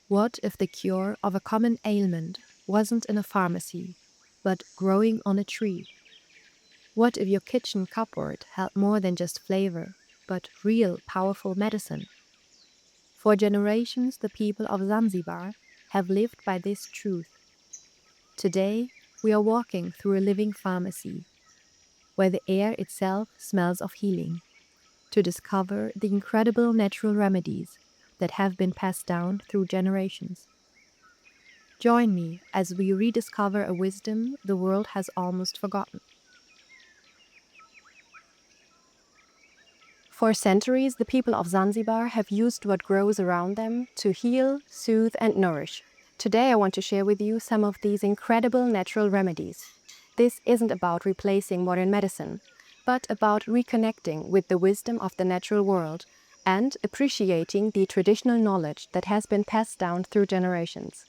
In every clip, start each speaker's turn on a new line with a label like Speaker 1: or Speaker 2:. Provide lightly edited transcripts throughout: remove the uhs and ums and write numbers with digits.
Speaker 1: What if the cure of a common ailment wasn't in a pharmacy, but growing on a tree? What if your kitchen cupboard held more than just flavor, but real powerful medicine? For generations, the people of Zanzibar have lived by this truth. Today, we are walking through a living pharmacy, where the air itself smells of healing, to discover the incredible natural remedies that have been passed down through generations. Join me as we rediscover a wisdom the world has almost forgotten. For centuries, the people of Zanzibar have used what grows around them to heal, soothe, and nourish. Today, I want to share with you some of these incredible natural remedies. This isn't about replacing modern medicine, but about reconnecting with the wisdom of the natural world and appreciating the traditional knowledge that has been passed down through generations.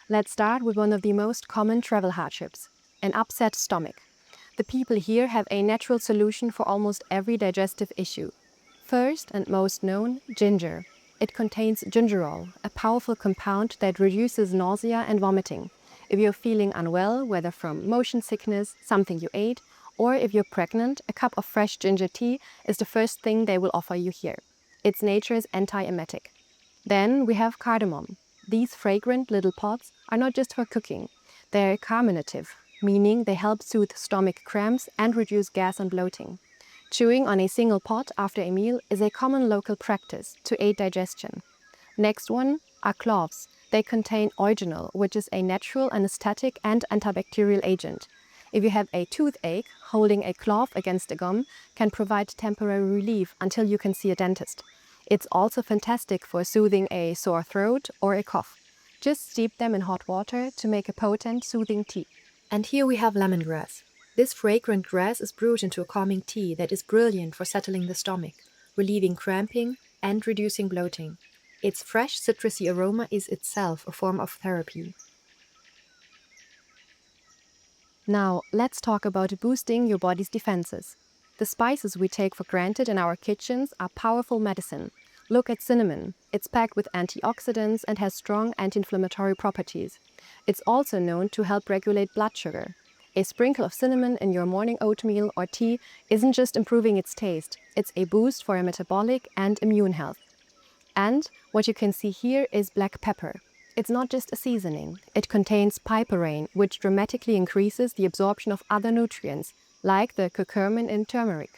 Speaker 1: Let's start with one of the most common travel hardships, an upset stomach. The people here have a natural solution for almost every digestive issue. First and most known, ginger. It contains gingerol, a powerful compound that reduces nausea and vomiting. If you're feeling unwell, whether from motion sickness, something you ate, or if you're pregnant, a cup of fresh ginger tea is the first thing they will offer you here. Its nature is anti-emetic. Then we have cardamom. These fragrant little pods are not just for cooking. They are carminative, meaning they help soothe stomach cramps and reduce gas and bloating. Chewing on a single pod after a meal is a common local practice to aid digestion. Next one are cloves. They contain eugenol, which is a natural anesthetic and antibacterial agent. If you have a toothache, holding a clove against a gum can provide temporary relief until you can see a dentist. It's also fantastic for soothing a sore throat or a cough. Just steep them in hot water to make a potent, soothing tea. And here we have lemongrass. This fragrant grass is brewed into a calming tea that is brilliant for settling the stomach, relieving cramping, and reducing bloating. Its fresh, citrusy aroma is itself a form of therapy. Now, let's talk about boosting your body's defenses. The spices we take for granted in our kitchens are powerful medicine. Look at cinnamon. It's packed with antioxidants and has strong anti-inflammatory properties. It's also known to help regulate blood sugar. A sprinkle of cinnamon in your morning oatmeal or tea isn't just improving its taste, it's a boost for your metabolic and immune health. And what you can see here is black pepper. It's not just a seasoning. It contains piperine, which dramatically increases the absorption of other nutrients, like the curcumin in turmeric.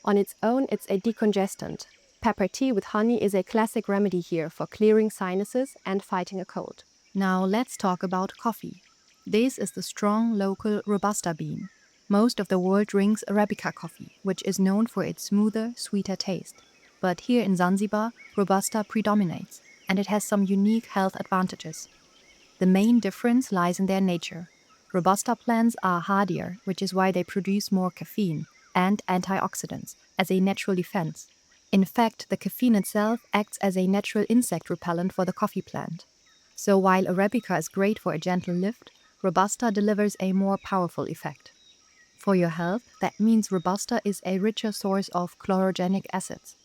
Speaker 1: On its own, it's a decongestant. Pepper tea with honey is a classic remedy here for clearing sinuses and fighting a cold. Now let's talk about coffee. This is the strong local Robusta bean. Most of the world drinks Arabica coffee, which is known for its smoother, sweeter taste. But here in Zanzibar, Robusta predominates, and it has some unique health advantages. The main difference lies in their nature. Robusta plants are hardier, which is why they produce more caffeine and antioxidants as a natural defense. In fact, the caffeine itself acts as a natural insect repellent for the coffee plant. So while Arabica is great for a gentle lift, Robusta delivers a more powerful effect. For your health, that means Robusta is a richer source of chlorogenic acids,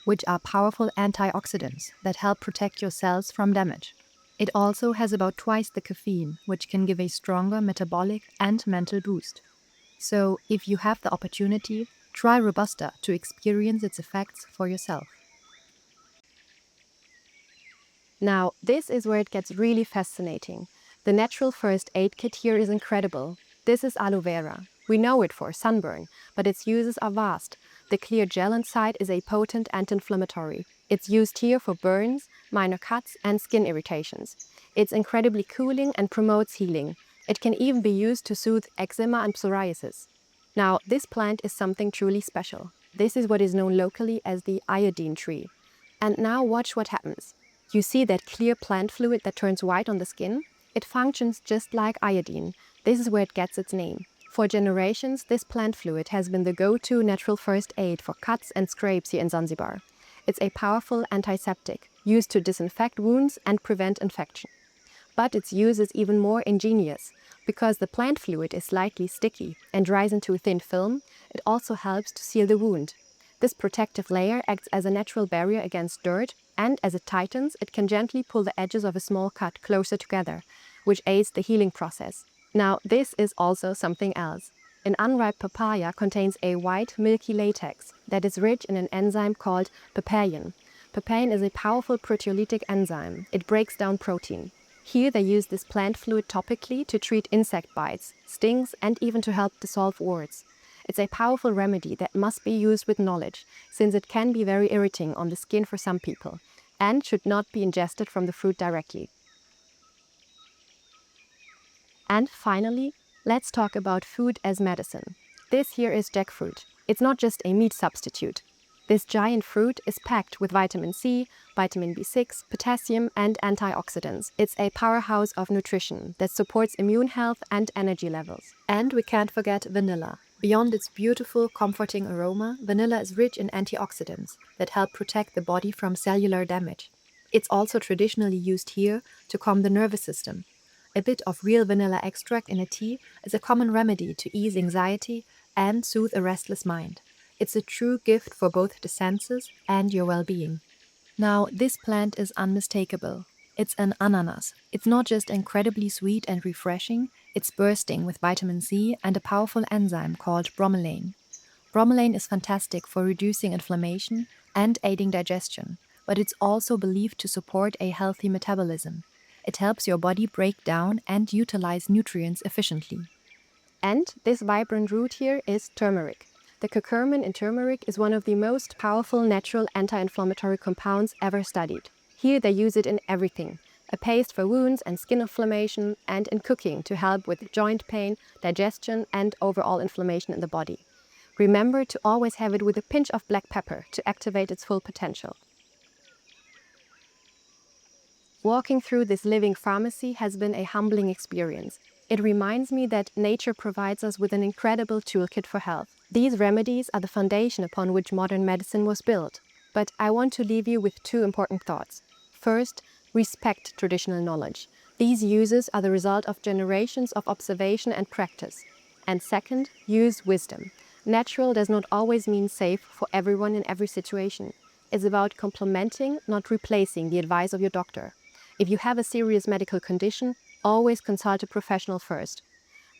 Speaker 1: which are powerful antioxidants that help protect your cells from damage. It also has about twice the caffeine, which can give a stronger metabolic and mental boost. So, if you have the opportunity, try Robusta to experience its effects for yourself. Now, this is where it gets really fascinating. The natural first aid kit here is incredible. This is aloe vera. We know it for sunburn, but its uses are vast. The clear gel inside is a potent anti-inflammatory. It's used here for burns, minor cuts, and skin irritations. It's incredibly cooling and promotes healing. It can even be used to soothe eczema and psoriasis. Now, this plant is something truly special. This is what is known locally as the iodine tree. And now watch what happens. You see that clear plant fluid that turns white on the skin? It functions just like iodine. This is where it gets its name. For generations, this plant fluid has been the go-to natural first aid for cuts and scrapes here in Zanzibar. It's a powerful antiseptic, used to disinfect wounds and prevent infection. But its use is even more ingenious. Because the plant fluid is slightly sticky and dries into a thin film, it also helps to seal the wound. This protective layer acts as a natural barrier against dirt, and as it tightens, it can gently pull the edges of a small cut closer together, which aids the healing process. Now, this is also something else. An unripe papaya contains a white, milky latex that is rich in an enzyme called papain. Papain is a powerful proteolytic enzyme. It breaks down protein. Here they use this plant fluid topically to treat insect bites, stings, and even to help dissolve warts. It's a powerful remedy that must be used with knowledge, since it can be very irritating on the skin for some people, and should not be ingested from the fruit directly. And finally, let's talk about food as medicine. This here is jackfruit. It's not just a meat substitute. This giant fruit is packed with vitamin C, vitamin B6, potassium, and antioxidants. It's a powerhouse of nutrition that supports immune health and energy levels. And we can't forget vanilla. Beyond its beautiful, comforting aroma, vanilla is rich in antioxidants that help protect the body from cellular damage. It's also traditionally used here to calm the nervous system. A bit of real vanilla extract in a tea is a common remedy to ease anxiety and soothe a restless mind. It's a true gift for both the senses and your well-being. Now, this plant is unmistakable. It's an ananas. It's not just incredibly sweet and refreshing, it's bursting with vitamin C and a powerful enzyme called bromelain. Bromelain is fantastic for reducing inflammation and aiding digestion, but it's also believed to support a healthy metabolism. It helps your body break down and utilize nutrients efficiently. And this vibrant root here is turmeric. The curcumin in turmeric is one of the most powerful natural anti-inflammatory compounds ever studied. Here they use it in everything: a paste for wounds and skin inflammation, and in cooking to help with joint pain, digestion, and overall inflammation in the body. Remember to always have it with a pinch of black pepper to activate its full potential. Walking through this living pharmacy has been a humbling experience. It reminds me that nature provides us with an incredible toolkit for health. These remedies are the foundation upon which modern medicine was built. But I want to leave you with two important thoughts. First, respect traditional knowledge. These uses are the result of generations of observation and practice. And second, use wisdom. Natural does not always mean safe for everyone in every situation. It's about complementing, not replacing, the advice of your doctor. If you have a serious medical condition, always consult a professional first.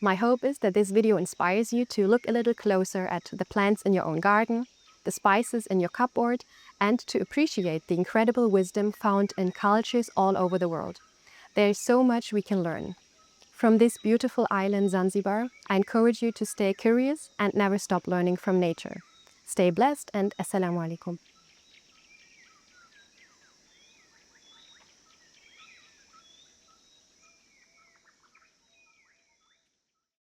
Speaker 1: My hope is that this video inspires you to look a little closer at the plants in your own garden, the spices in your cupboard, and to appreciate the incredible wisdom found in cultures all over the world. There is so much we can learn. From this beautiful island, Zanzibar, I encourage you to stay curious and never stop learning from nature. Stay blessed, and Assalamu alaikum.